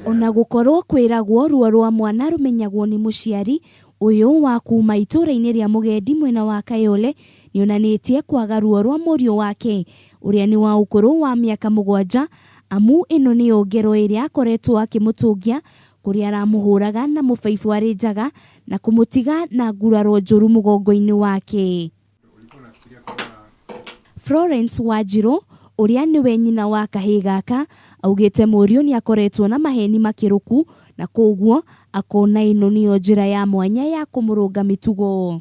Ona gukorwo kwiragwo ruo rwa mwana rumenyagwo ni Muciari, uyu wa kuma itura-ini ria Mugendi mwena wa Kayole nionanitie kwaga ruo rwa murio wake uria ni wa ukuru wa miaka 7, amu ino ni ngero iria akoretwo akimutungia kuria aramuhuraga na mubaibu arinjaga na kumutiga na nguraro njuru mugongo-ini wake. Florence Wajiro uria niwe nyina wa kahii gaka augite murio ni akoretwo na maheni makiruku na koguo akona ino niyo njira ya mwanya ya kumurunga mitugo.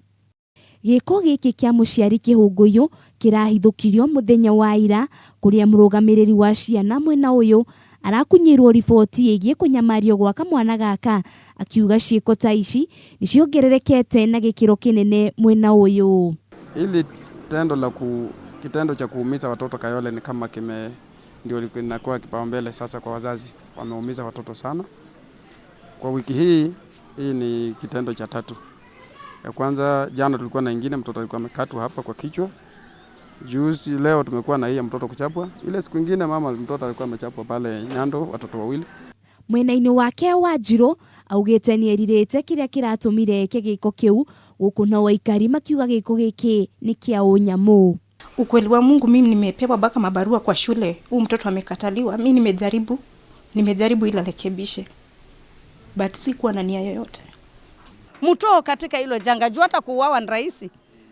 Giko giki kia Muciari kihunguiyo kirahithukirio muthenya wa ira kuria murugamiriri wa ciana mwena uyu arakunyirwo riboti igie kunyamario gwa mwana gaka akiuga ciiko ta ici niciongererekete na gikiro kinene mwena uyu. Ili kitendo cha kuumiza watoto Kayole ni kama ndio linakuwa kipaumbele sasa kwa wazazi. Wameumiza watoto sana. Kwa wiki hii ni kitendo cha 3. Ya kwanza jana tulikuwa na ingine mtoto alikuwa amekatwa hapa kwa kichwa. Juzi leo tumekuwa na hii ya mtoto kuchapwa. Ile siku nyingine mtoto alikuwa amechapwa pale Nyando, watoto 2. Mwena-ini wake Wajiro augite ni eririte kiria kiratumire giko kiu gukuna waikari makiuga giko giki ni kia unyamu. Ukweli wa Mungu, mimi nimepewa baka mabarua kwa shule, mtoto amekataliwa. Mimi nimejaribu ila rekebishe, but sikuwa na nia yoyote. Mtoto katika hilo janga juu hata kuuawa ni rahisi.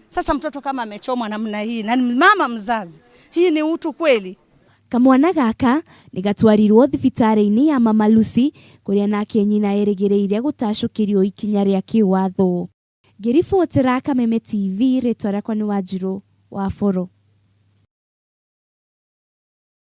Sasa mtoto kama amechomwa namna hii na mama mzazi, hii ni utu kweli? Kamwana gaka nigatwarirwo thibitari-ini ya Mama Lucy kuria nake nyina erigireire gutashukirio ikinya ria kiwatho. Ngiribotera Kameme TV, ritwa riakwa ni Wanjiru wa Foro.